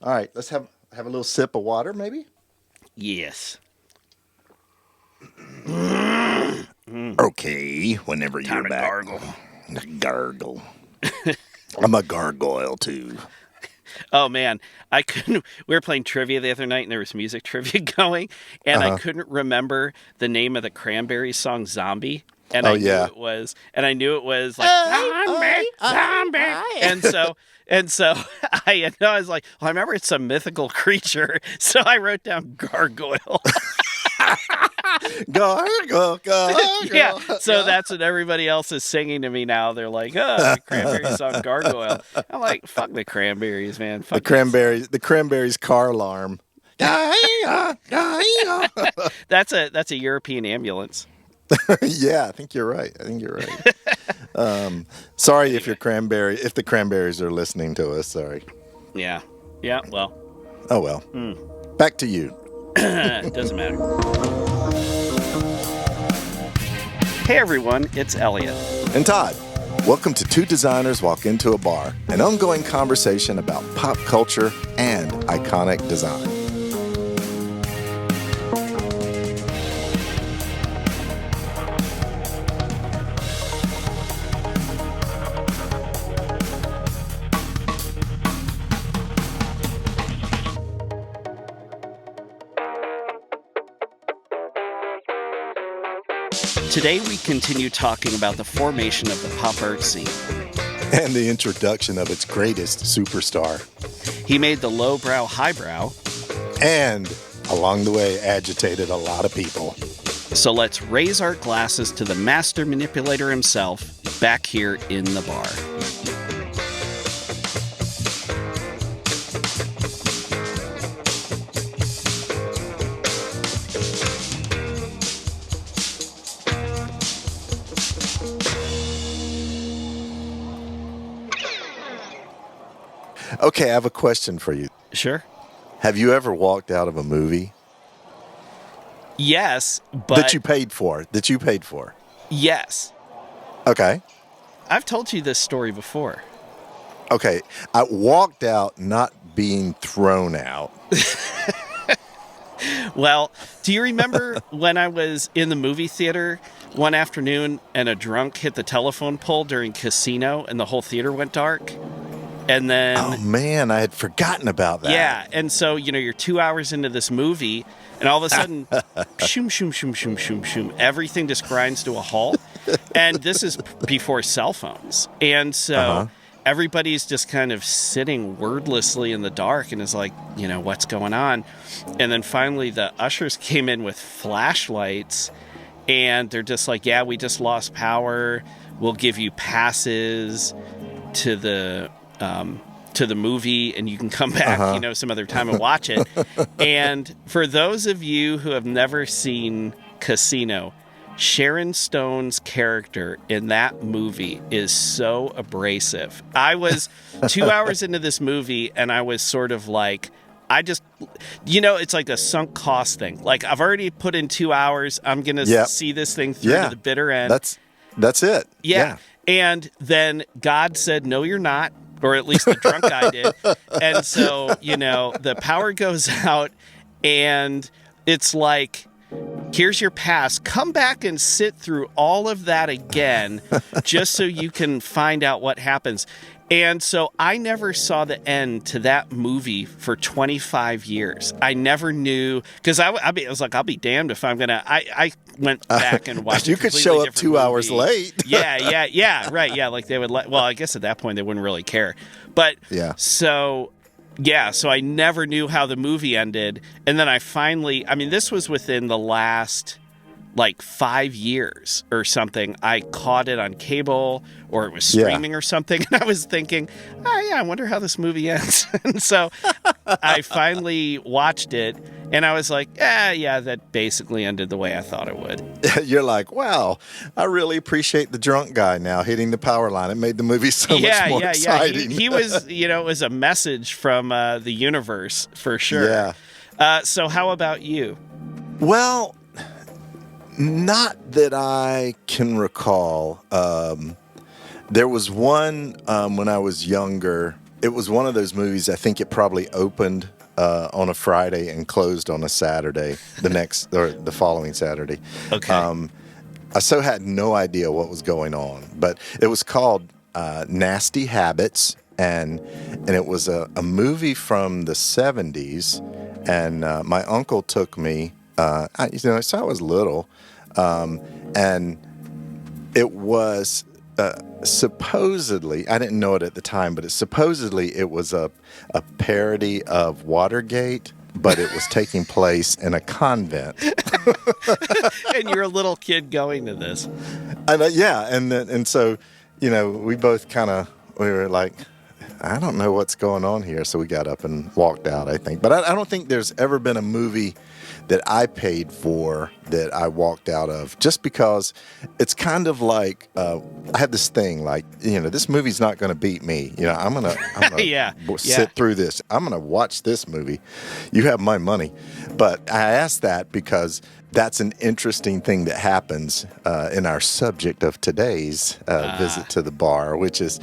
All right, let's have a little sip of water, maybe. Yes. Okay, whenever Time you're to back. gargle. Gargle. I'm a gargoyle too. Oh man, I couldn't. We were playing trivia the other night, and there was music trivia going, and I couldn't remember the name of the Cranberries song "Zombie." And I knew it was, like zombie. And so I was like, well, I remember it's some mythical creature, so I wrote down gargoyle. Gargle. Yeah, so that's what everybody else is singing to me now. They're like, oh, the Cranberries song Gargoyle. I'm like, fuck the Cranberries, man. Fuck The Cranberries car alarm. That's a European ambulance. Yeah, I think you're right. Sorry if the Cranberries are listening to us. Sorry. Yeah, well. Oh well. Back to you. Doesn't matter. Hey everyone, it's Elliot. And Todd. Welcome to Two Designers Walk Into a Bar, an ongoing conversation about pop culture and iconic design. Today we continue talking about the formation of the pop art scene. And the introduction of its greatest superstar. He made the lowbrow highbrow. And along the way agitated a lot of people. So let's raise our glasses to the master manipulator himself back here in the bar. Okay, I have a question for you. Sure. Have you ever walked out of a movie? Yes, but... That you paid for? Yes. Okay. I've told you this story before. Okay, I walked out not being thrown out. Well, do you remember when I was in the movie theater one afternoon and a drunk hit the telephone pole during Casino and the whole theater went dark? And then... Oh, man, I had forgotten about that. Yeah, and so, you're 2 hours into this movie, and all of a sudden, shoom, shoom, shoom, shoom, shoom, shoom, everything just grinds to a halt. And this is before cell phones. And so everybody's just kind of sitting wordlessly in the dark and is like, what's going on? And then finally the ushers came in with flashlights, and they're just like, yeah, we just lost power. We'll give you passes to the movie, and you can come back, some other time and watch it. And for those of you who have never seen Casino, Sharon Stone's character in that movie is so abrasive. I was 2 hours into this movie, and I was sort of like, it's like a sunk cost thing. Like, I've already put in 2 hours. I'm going to see this thing through to the bitter end. That's it. Yeah. And then God said, no, you're not. Or at least the drunk guy did. And so, the power goes out, and it's like, here's your pass. Come back and sit through all of that again, just so you can find out what happens. And so I never saw the end to that movie for 25 years. I never knew, because I was like, I'll be damned if I'm going to... I went back and watched You could show up 2 hours late. Yeah, right. Yeah, like they would... Well, I guess at that point they wouldn't really care. But so I never knew how the movie ended. And then I finally... this was within the last... 5 years or something. I caught it on cable, or it was streaming or something, and I was thinking, I wonder how this movie ends. And so I finally watched it, and I was like, that basically ended the way I thought it would. You're like, wow, I really appreciate the drunk guy now hitting the power line. It made the movie so much more exciting. He was, it was a message from the universe for sure. Yeah. So how about you? Well, not that I can recall. There was one when I was younger It was one of those movies, I think it probably opened on a Friday and closed on a Saturday, the following Saturday. Okay. I so had no idea what was going on, but it was called Nasty Habits, and it was a movie from the 70s, and my uncle took me, so I was little, and it was supposedly, I didn't know it at the time, but it was a parody of Watergate, but it was taking place in a convent. And you're a little kid going to this. And so, we both we were like, I don't know what's going on here. So we got up and walked out, I think. But I don't think there's ever been a movie that I paid for that I walked out of, just because it's kind of like, I have this thing like, this movie's not going to beat me. I'm going to sit through this. I'm going to watch this movie. You have my money. But I asked that because that's an interesting thing that happens in our subject of today's visit to the bar, which is,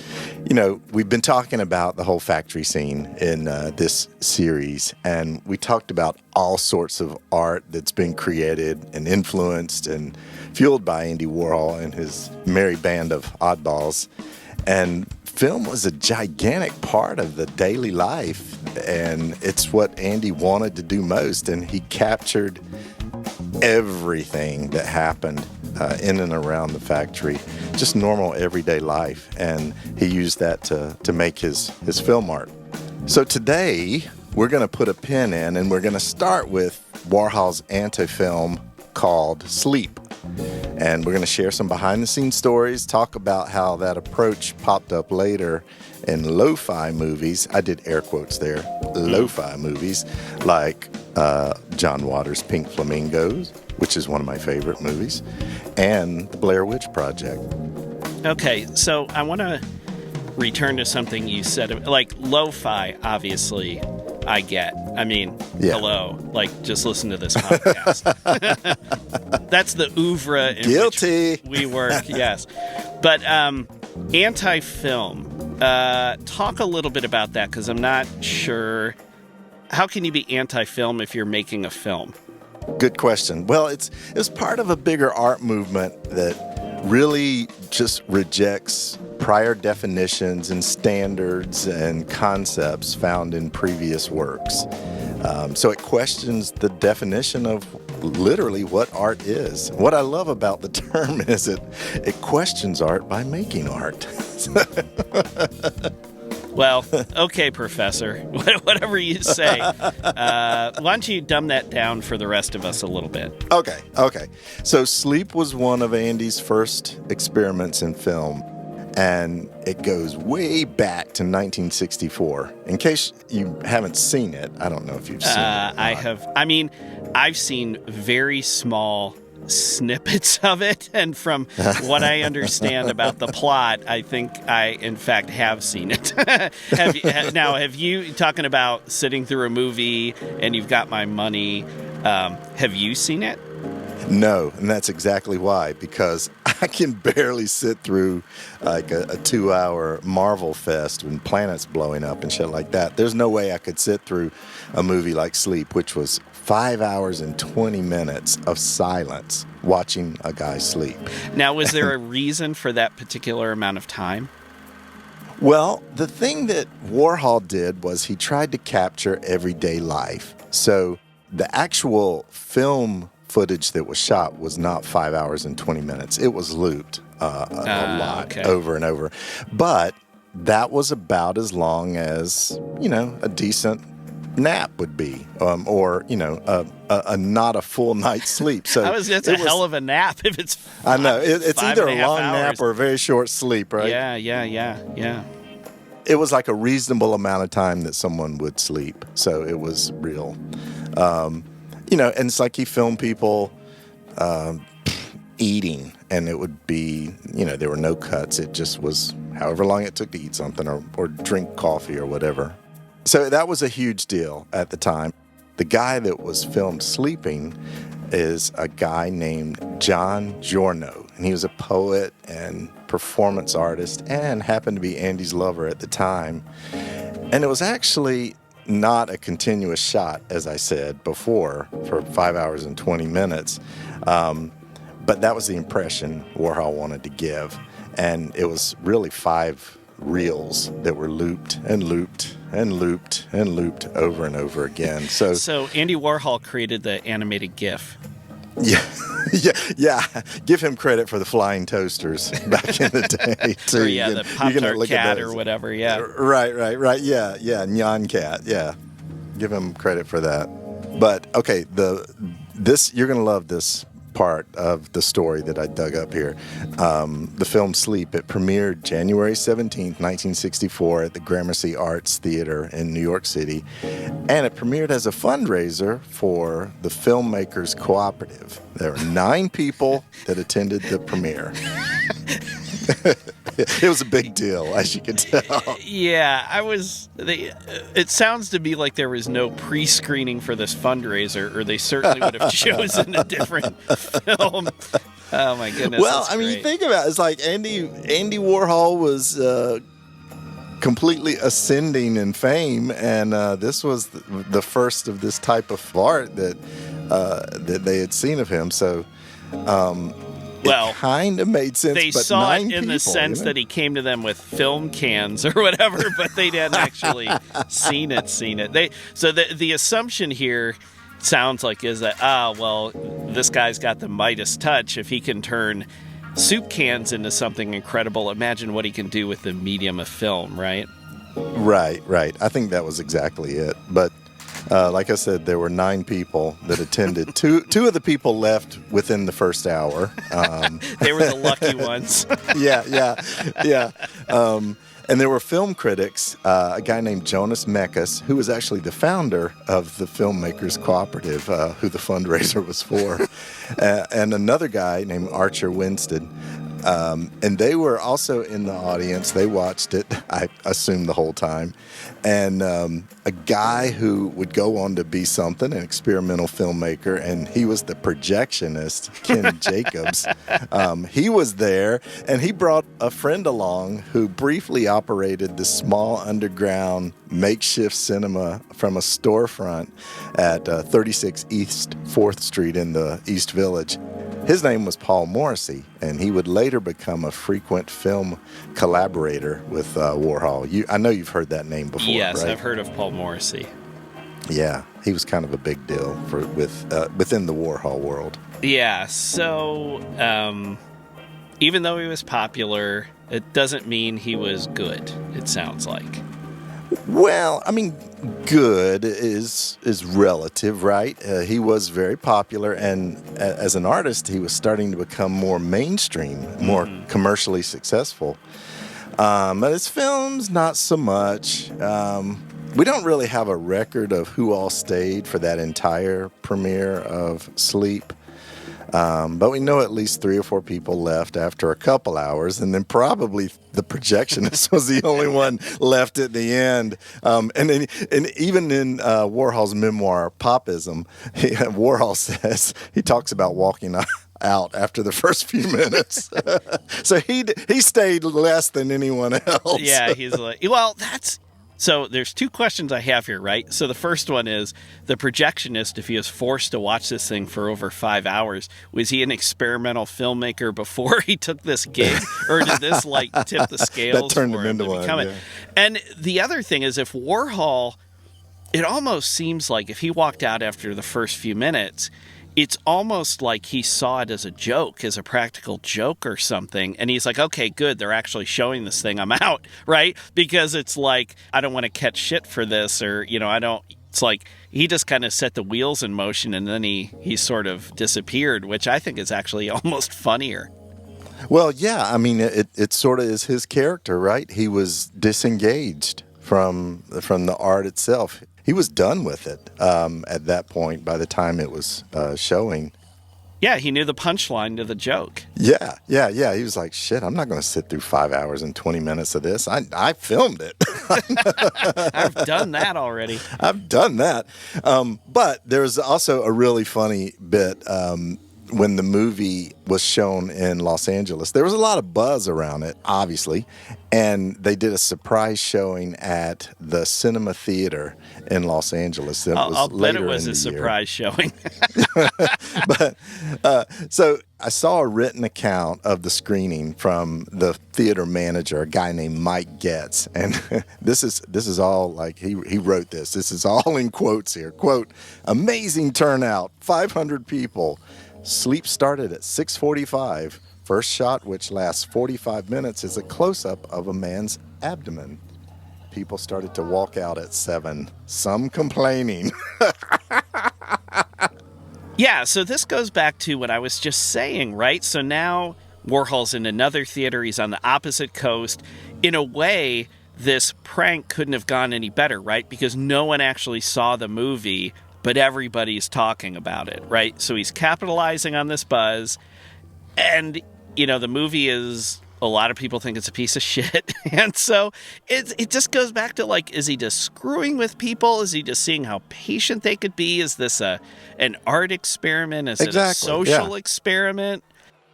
we've been talking about the whole factory scene in this series, and we talked about all sorts of art that's been created and influenced and fueled by Andy Warhol and his merry band of oddballs. And film was a gigantic part of the daily life, and it's what Andy wanted to do most, and he captured everything that happened in and around the factory, just normal everyday life, and he used that to make his film art. So today we're going to put a pin in, and we're going to start with Warhol's anti-film called Sleep, and we're going to share some behind-the-scenes stories, talk about how that approach popped up later in lo-fi movies. I did air quotes there. Lo-fi movies like John Waters' Pink Flamingos, which is one of my favorite movies, and The Blair Witch Project. Okay, so I want to return to something you said. Like, lo-fi, obviously, I get. I mean, Hello. Like, just listen to this podcast. That's the oeuvre in Guilty. which we work, yes. But anti-film, talk a little bit about that, because I'm not sure. How can you be anti-film if you're making a film? Good question. Well, it's part of a bigger art movement that really just rejects prior definitions and standards and concepts found in previous works. So it questions the definition of literally what art is. What I love about the term is it questions art by making art. Well, okay, Professor. Whatever you say. Why don't you dumb that down for the rest of us a little bit? Okay. So Sleep was one of Andy's first experiments in film, and it goes way back to 1964. In case you haven't seen it, I don't know if you've seen it. I have. I mean, I've seen very small snippets of it, and from what I understand about the plot, I think I, in fact, have seen it. Have you, talking about sitting through a movie and you've got my money, have you seen it? No, and that's exactly why, because I can barely sit through like a 2-hour Marvel fest when planets blowing up and shit like that. There's no way I could sit through a movie like Sleep, which was 5 hours and 20 minutes of silence watching a guy sleep. Now, was there a reason for that particular amount of time? Well, the thing that Warhol did was he tried to capture everyday life. So the actual film footage that was shot was not 5 hours and 20 minutes. It was looped a lot, over and over. But that was about as long as, a decent nap would be, or a not a full night's sleep. So it's a hell of a nap if it's I know it's either a long hours. nap or a very short sleep, right? Yeah. It was like a reasonable amount of time that someone would sleep, so it was real. And it's like he filmed people eating, and it would be, there were no cuts. It just was however long it took to eat something or drink coffee or whatever. So that was a huge deal at the time. The guy that was filmed sleeping is a guy named John Giorno, and he was a poet and performance artist and happened to be Andy's lover at the time. And it was actually not a continuous shot, as I said before, for 5 hours and 20 minutes. But that was the impression Warhol wanted to give. And it was really 5 reels that were looped and looped and looped and looped over and over again. So Andy Warhol created the animated GIF. Yeah, yeah. Give him credit for the flying toasters back in the day too. Or the Pop-Tart cat or whatever. Yeah. Right. Yeah. Nyan cat. Yeah. Give him credit for that. But okay, you're gonna love this part of the story that I dug up here. The film Sleep, it premiered January 17th, 1964 at the Gramercy Arts Theater in New York City, and it premiered as a fundraiser for the Filmmakers Cooperative. There were 9 people that attended the premiere. It was a big deal, as you can tell. Yeah, it sounds to me like there was no pre-screening for this fundraiser, or they certainly would have chosen a different film. Oh my goodness! Well, I mean, you think about it, it's like Andy Warhol was completely ascending in fame, and this was the first of this type of art that they had seen of him. So. It kind of made sense. They saw it in the sense that he came to them with film cans or whatever, but they didn't actually seen it. So the assumption here sounds like is that this guy's got the Midas touch. If he can turn soup cans into something incredible, imagine what he can do with the medium of film, right? Right. I think that was exactly it. But like I said, there were 9 people that attended. Two of the people left within the first hour. They were the lucky ones. Yeah. And there were film critics, a guy named Jonas Mekas, who was actually the founder of the Filmmakers Cooperative, who the fundraiser was for, and another guy named Archer Winstead. And they were also in the audience. They watched it, I assume, the whole time. And a guy who would go on to be something, an experimental filmmaker, and he was the projectionist, Ken Jacobs. He was there, and he brought a friend along who briefly operated this small underground makeshift cinema from a storefront at 36 East 4th Street in the East Village. His name was Paul Morrissey, and he would later become a frequent film collaborator with Warhol. I know you've heard that name before, yes, right? I've heard of Paul Morrissey. Yeah, he was kind of a big deal within the Warhol world. Yeah, so even though he was popular, it doesn't mean he was good, it sounds like. Well, I mean, good is relative, right? He was very popular, and as an artist, he was starting to become more mainstream, more commercially successful. But his films, not so much. We don't really have a record of who all stayed for that entire premiere of Sleep. But we know at least 3 or 4 people left after a couple hours, and then probably the projectionist was the only one left at the end. And even in Warhol's memoir, Popism, Warhol says, he talks about walking out after the first few minutes. So he stayed less than anyone else. Yeah, he's like, well, that's... So there's 2 questions I have here, right? So the first one is, the projectionist, if he was forced to watch this thing for over 5 hours, was he an experimental filmmaker before he took this gig? Or did this, tip the scales that turned for him him into to one, become it? yeah. And the other thing is, if Warhol, it almost seems like if he walked out after the first few minutes, it's almost like he saw it as a joke, as a practical joke or something. And he's like, okay, good, they're actually showing this thing. I'm out, right? Because it's like, I don't want to catch shit for this, or, it's like he just kind of set the wheels in motion, and then he sort of disappeared, which I think is actually almost funnier. Well, yeah, I mean, it sort of is his character, right? He was disengaged from the art itself. He was done with it at that point by the time it was showing. Yeah, he knew the punchline to the joke. Yeah. He was like, shit, I'm not going to sit through 5 hours and 20 minutes of this. I filmed it. I've done that already. I've done that. But there's also a really funny bit when the movie was shown in Los Angeles, there was a lot of buzz around it, obviously, and they did a surprise showing at the Cinema Theater in Los Angeles. That was I'll bet later it was in a the year. surprise showing. But so I saw a written account of the screening from the theater manager, a guy named Mike Getz, and this is all like he wrote this. This is all in quotes here. Quote: "Amazing turnout, 500 people. Sleep started at 6:45. First shot, which lasts 45 minutes, is a close-up of a man's abdomen. People started to walk out at 7. Some complaining." Yeah, so this goes back to what I was just saying, right? So now Warhol's in another theater. He's on the opposite coast. In a way, this prank couldn't have gone any better, right? Because no one actually saw the movie, but everybody's talking about it, right? So he's capitalizing on this buzz. And, the movie is... a lot of people think it's a piece of shit. And so it just goes back to, like, is he just screwing with people? Is he just seeing how patient they could be? Is this an art experiment? Is it a social experiment?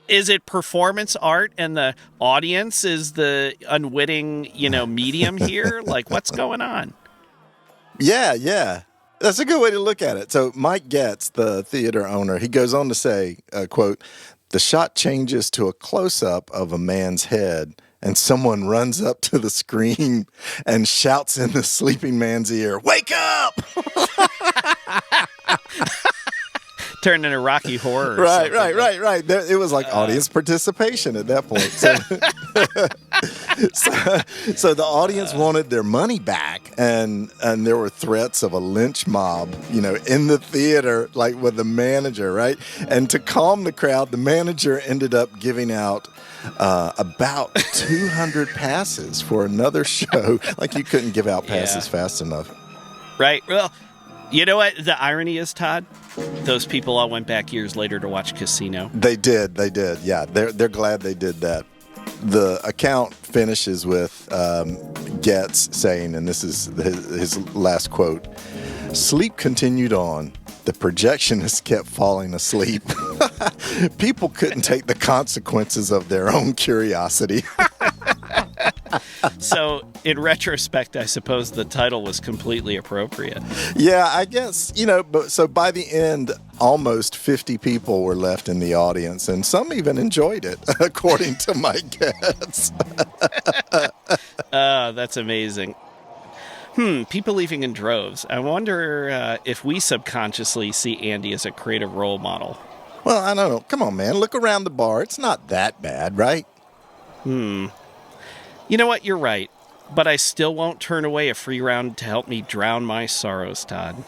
Is it performance art and the audience is the unwitting, medium here? Like, what's going on? Yeah. That's a good way to look at it. So Mike Getz, the theater owner, he goes on to say, quote, "The shot changes to a close-up of a man's head, and someone runs up to the screen and shouts in the sleeping man's ear, 'Wake up!'" Turned into Rocky Horror. Right. It was like audience participation at that point. So the audience wanted their money back, and there were threats of a lynch mob, in the theater, like with the manager, right? And to calm the crowd, the manager ended up giving out about 200 passes for another show. Like, you couldn't give out passes fast enough. Right. Well, you know what the irony is, Todd? Those people all went back years later to watch Casino. They did. Yeah, they're glad they did that. The account finishes with Getz saying, and this is his last quote, "Sleep continued on. The projectionist kept falling asleep. People couldn't take the consequences of their own curiosity." So, in retrospect, I suppose the title was completely appropriate. Yeah, I guess, but so by the end, almost 50 people were left in the audience, and some even enjoyed it, according to Mike Getz. That's amazing. People leaving in droves. I wonder if we subconsciously see Andy as a creative role model. Well, I don't know. Come on, man. Look around the bar. It's not that bad, right? You know what? You're right. But I still won't turn away a free round to help me drown my sorrows, Todd.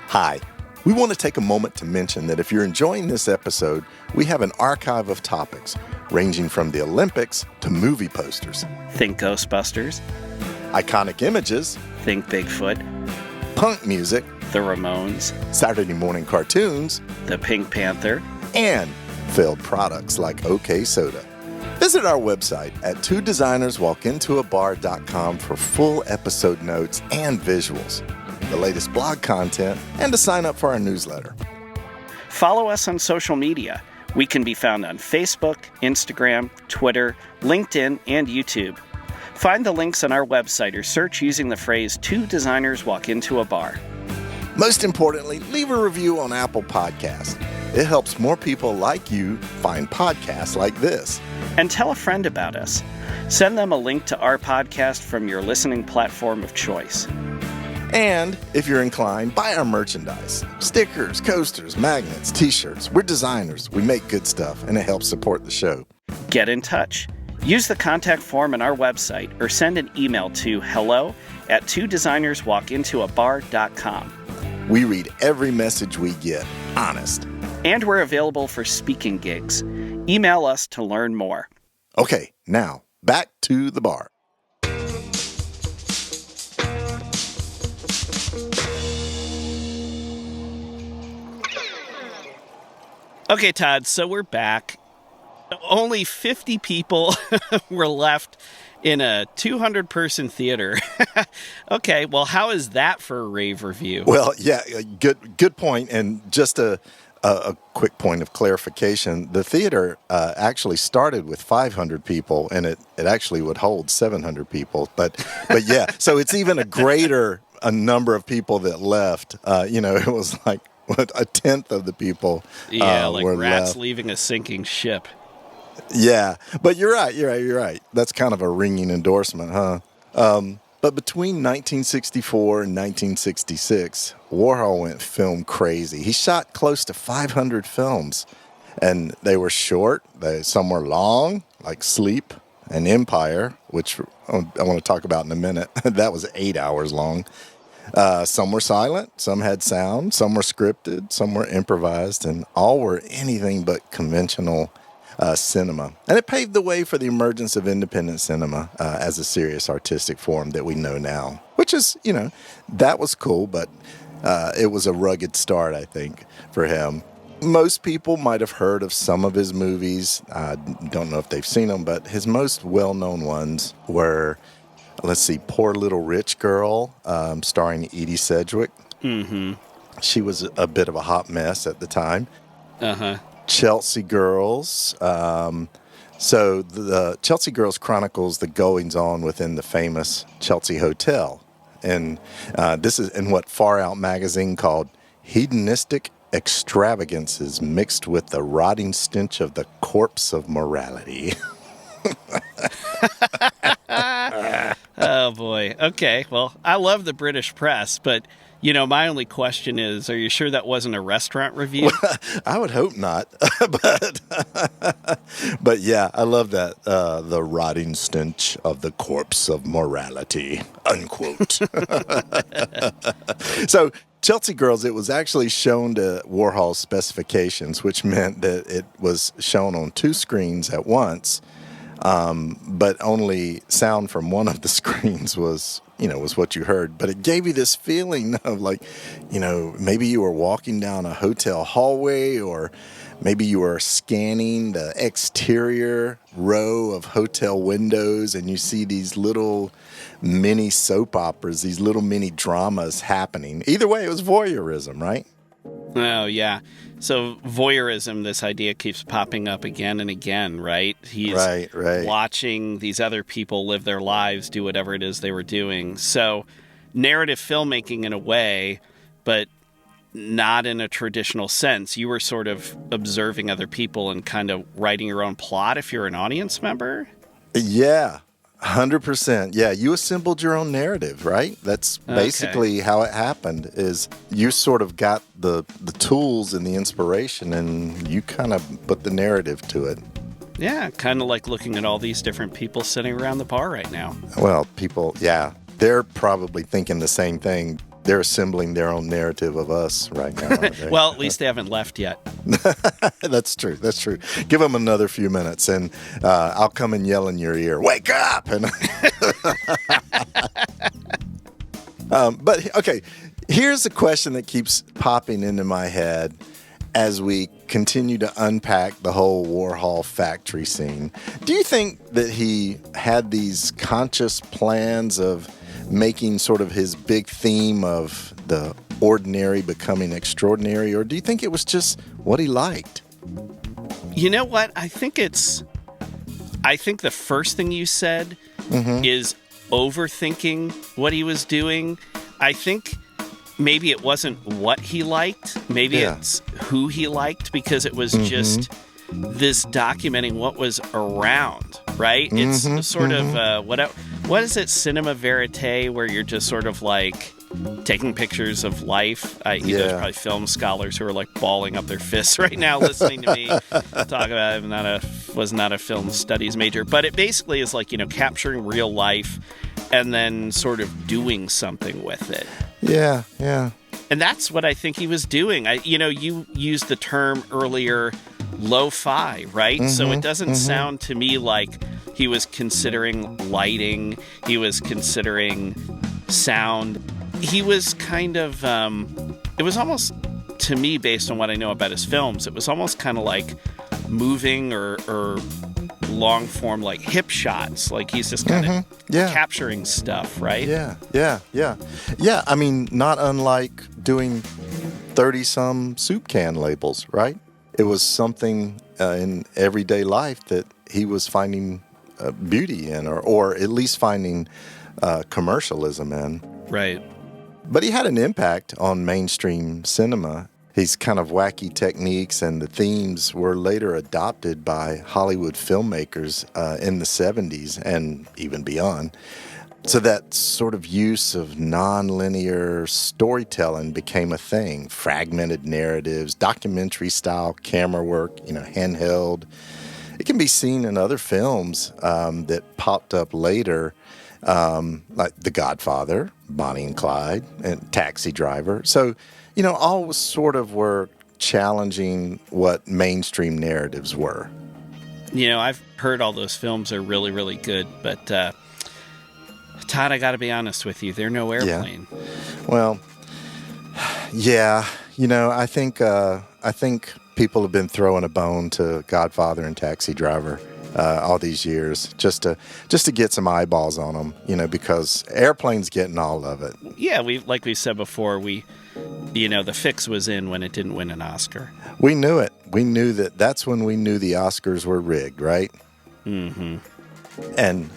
Hi. We want to take a moment to mention that if you're enjoying this episode, we have an archive of topics ranging from the Olympics to movie posters, Think Ghostbusters, iconic images, Think Bigfoot, punk music, The Ramones, Saturday morning cartoons, The Pink Panther, and failed products like OK Soda. Visit our website at twodesignerswalkintoabar.com for full episode notes and visuals, the latest blog content, and to sign up for our newsletter. Follow us on social media. We can be found on Facebook, Instagram, Twitter, LinkedIn, and YouTube. Find the links on our website or search using the phrase "Two Designers Walk Into a Bar." Most importantly, leave a review on Apple Podcasts. It helps more people like you find podcasts like this. And tell a friend about us. Send them a link to our podcast from your listening platform of choice. And if you're inclined, buy our merchandise. Stickers, coasters, magnets, t-shirts. We're designers. We make good stuff, and it helps support the show. Get in touch. Use the contact form on our website or send an email to hello@twodesignerswalkintoabar.com. We read every message we get. Honest. And we're available for speaking gigs. Email us to learn more. Okay, now, back to the bar. Okay, Todd, so we're back. Only 50 people were left in a 200-person theater. Okay, well, how is that for a rave review? Well, yeah, good point. And just a quick point of clarification: the theater actually started with 500 people, and it actually would hold 700 people. But yeah, so it's even a number of people that left. It was like a tenth of the people. Yeah, like were rats left. leaving a sinking ship. Yeah, but you're right. That's kind of a ringing endorsement, huh? But between 1964 and 1966, Warhol went film crazy. He shot close to 500 films, and they were short. Some were long, like Sleep and Empire, which I want to talk about in a minute. That was 8 hours long. Some were silent, some had sound, some were scripted, some were improvised, and all were anything but conventional cinema. And it paved the way for the emergence of independent cinema as a serious artistic form that we know now, which is, that was cool, but it was a rugged start, I think, for him. Most people might have heard of some of his movies. I don't know if they've seen them, but his most well-known ones were, let's see, Poor Little Rich Girl, starring Edie Sedgwick. Mm-hmm. She was a bit of a hot mess at the time. Uh-huh. Chelsea Girls. So the Chelsea Girls chronicles the goings-on within the famous Chelsea Hotel. And this is in what Far Out magazine called hedonistic extravagances mixed with the rotting stench of the corpse of morality. Oh, boy. Okay, well, I love the British press, but, my only question is, are you sure that wasn't a restaurant review? I would hope not. But yeah, I love that. The rotting stench of the corpse of morality, unquote. So Chelsea Girls, it was actually shown to Warhol's specifications, which meant that it was shown on 2 screens at once. But only sound from one of the screens was what you heard. But it gave you this feeling of like, maybe you were walking down a hotel hallway, or maybe you were scanning the exterior row of hotel windows and you see these little mini soap operas, these little mini dramas happening. Either way, it was voyeurism, right? Oh, yeah. So voyeurism, this idea keeps popping up again and again, right? He's right. watching these other people live their lives, do whatever it is they were doing. So narrative filmmaking in a way, but not in a traditional sense. You were sort of observing other people and kind of writing your own plot if you're an audience member? Yeah. 100%. Yeah, you assembled your own narrative, right? That's basically how it happened. Is you sort of got the tools and the inspiration, and you kind of put the narrative to it. Yeah, kind of like looking at all these different people sitting around the bar right now. Well, people, yeah, they're probably thinking the same thing. They're assembling their own narrative of us right now, aren't they? Well, at least they haven't left yet. That's true. Give them another few minutes, and I'll come and yell in your ear, "Wake up!" And but okay, here's a question that keeps popping into my head as we continue to unpack the whole Warhol factory scene. Do you think that he had these conscious plans of making sort of his big theme of the ordinary becoming extraordinary, or do you think it was just what he liked? You know what? I think the first thing you said is overthinking what he was doing. I think maybe it wasn't what he liked. Maybe it's who he liked, because it was just this documenting what was around, right? It's sort of, what is it, cinema verite, where you're just sort of like taking pictures of life? There's probably film scholars who are like balling up their fists right now listening to me talk about it. Was not a film studies major, but it basically is like, capturing real life and then sort of doing something with it. Yeah. And that's what I think he was doing. You used the term earlier, lo-fi, right? So it doesn't sound to me like he was considering lighting. He was considering sound. He was kind of, it was almost to me, based on what I know about his films, it was almost kind of like moving or long form, like hip shots. Like he's just kind of capturing stuff, right? Yeah. I mean, not unlike doing 30-some soup can labels, right? It was something in everyday life that he was finding beauty in, or at least finding commercialism in. Right. But he had an impact on mainstream cinema. His kind of wacky techniques and the themes were later adopted by Hollywood filmmakers in the 70s and even beyond. So that sort of use of nonlinear storytelling became a thing. Fragmented narratives, documentary-style camera work, handheld. It can be seen in other films that popped up later, like The Godfather, Bonnie and Clyde, and Taxi Driver. So, all sort of were challenging what mainstream narratives were. I've heard all those films are really, really good, but Todd, I got to be honest with you, they're no airplane. Yeah. Well, yeah, I think people have been throwing a bone to Godfather and Taxi Driver all these years just to get some eyeballs on them, because Airplane's getting all of it. Yeah, like we said before, the fix was in when it didn't win an Oscar. We knew it. We knew that's when we knew the Oscars were rigged, right? Mm-hmm. And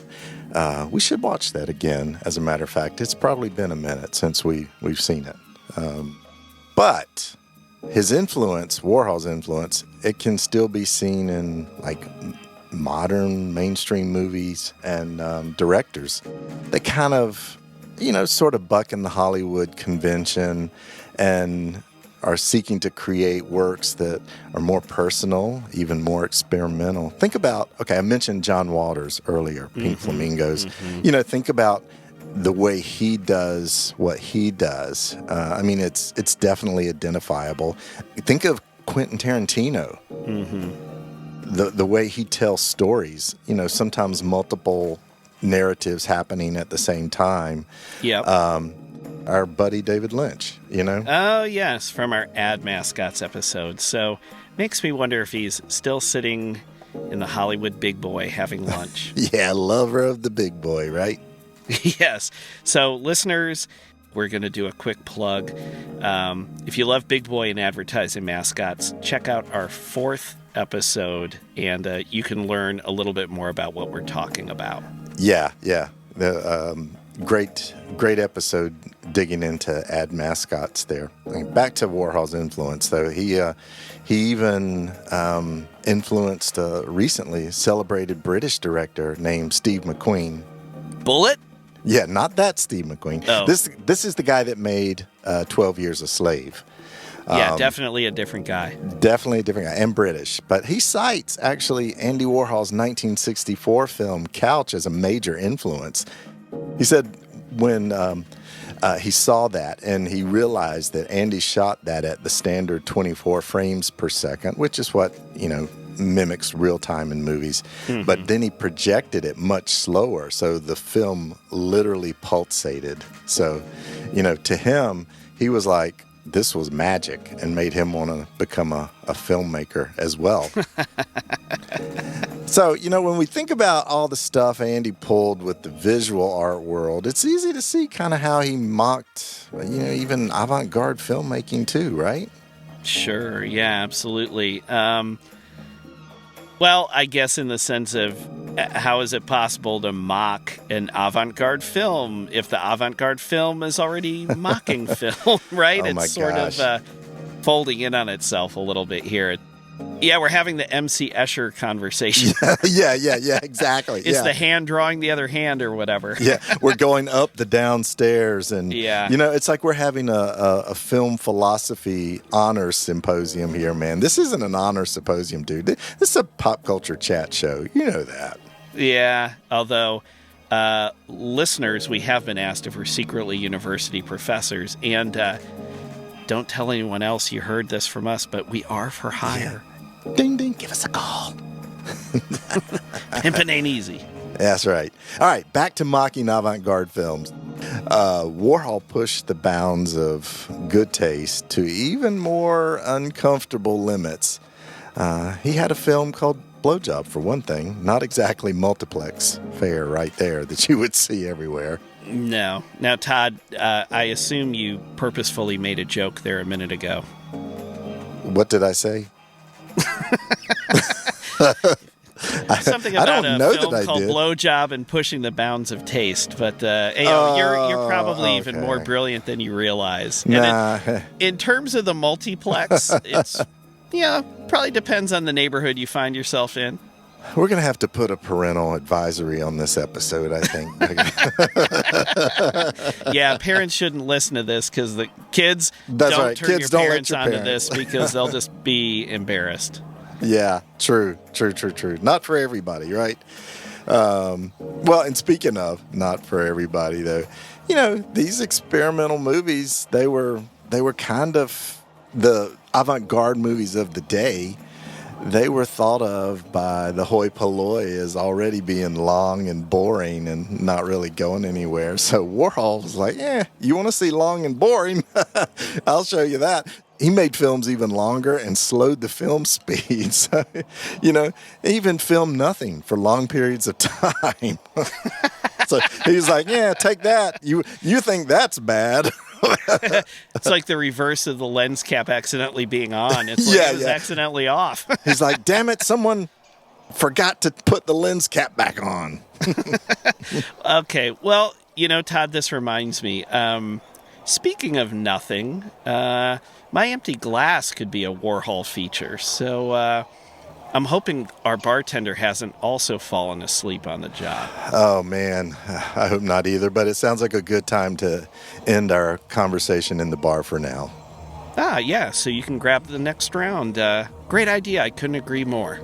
we should watch that again. As a matter of fact, it's probably been a minute since we've seen it. But his influence, Warhol's influence, it can still be seen in like modern mainstream movies and directors. They kind of, sort of bucking the Hollywood convention and are seeking to create works that are more personal, even more experimental. Think about, I mentioned John Waters earlier, Pink Flamingos. Mm-hmm. Think about the way he does what he does. It's definitely identifiable. Think of Quentin Tarantino. Mm-hmm. The way he tells stories, sometimes multiple narratives happening at the same time. Yep. Our buddy David Lynch, Oh, yes, from our Ad Mascots episode. So makes me wonder if he's still sitting in the Hollywood Big Boy having lunch. Yeah, lover of the big boy, right? Yes. So listeners, we're going to do a quick plug. If you love Big Boy and advertising mascots, check out our 4th episode, and you can learn a little bit more about what we're talking about. Yeah. The great episode digging into ad mascots there. Back to Warhol's influence, though. He even influenced a recently celebrated British director named Steve McQueen. Bullet? Yeah, not that Steve McQueen. Oh. This is the guy that made 12 Years a Slave. Yeah, definitely a different guy. Definitely a different guy, and British. But he cites, actually, Andy Warhol's 1964 film Couch as a major influence. He said when he saw that and he realized that Andy shot that at the standard 24 frames per second, which is what, mimics real time in movies. Mm-hmm. But then he projected it much slower, so the film literally pulsated. So, to him, he was like, this was magic, and made him want to become a filmmaker as well. So, when we think about all the stuff Andy pulled with the visual art world, it's easy to see kind of how he mocked, even avant-garde filmmaking too, right? Sure, yeah, absolutely. Well, I guess in the sense of how is it possible to mock an avant-garde film if the avant-garde film is already mocking film, right? Oh, it's sort gosh. of folding in on itself a little bit here. Yeah, we're having the MC Escher conversation. Yeah, exactly. It's the hand drawing the other hand or whatever. Yeah, we're going up the downstairs, and it's like we're having a film philosophy honors symposium here, man. This isn't an honor symposium, dude. This is a pop culture chat show. You know that. Yeah, although listeners, we have been asked if we're secretly university professors, and don't tell anyone else you heard this from us, but we are for hire. Yeah. Ding, ding, give us a call. Pimpin' ain't easy. That's right. All right, back to mocking avant-garde films. Warhol pushed the bounds of good taste to even more uncomfortable limits. He had a film called Blowjob, for one thing. Not exactly multiplex fare right there that you would see everywhere. No. Now, Todd, I assume you purposefully made a joke there a minute ago. What did I say? Something I about don't a know film that I called did. Blowjob and pushing the bounds of taste, but you're probably even okay. more brilliant than you realize. Nah. And in terms of the multiplex, it's probably depends on the neighborhood you find yourself in. We're going to have to put a parental advisory on this episode, I think. Yeah, parents shouldn't listen to this because the kids That's don't right. turn Kids your don't let parents your onto parents. this because they'll just be embarrassed. Yeah, true. Not for everybody, right? Well, and speaking of not for everybody, though, these experimental movies, they were kind of the avant-garde movies of the day. They were thought of by the hoi polloi as already being long and boring and not really going anywhere. So Warhol was like, you want to see long and boring? I'll show you that. He made films even longer and slowed the film speed. So, he even filmed nothing for long periods of time. So he's like, take that. You think that's bad. It's like the reverse of the lens cap accidentally being on. It's like it was accidentally off. He's like, damn it, someone forgot to put the lens cap back on. Okay, well, Todd, this reminds me. Speaking of nothing, My Empty Glass could be a Warhol feature. So I'm hoping our bartender hasn't also fallen asleep on the job. Oh, man. I hope not either, but it sounds like a good time to end our conversation in the bar for now. Yeah, so you can grab the next round. Great idea. I couldn't agree more.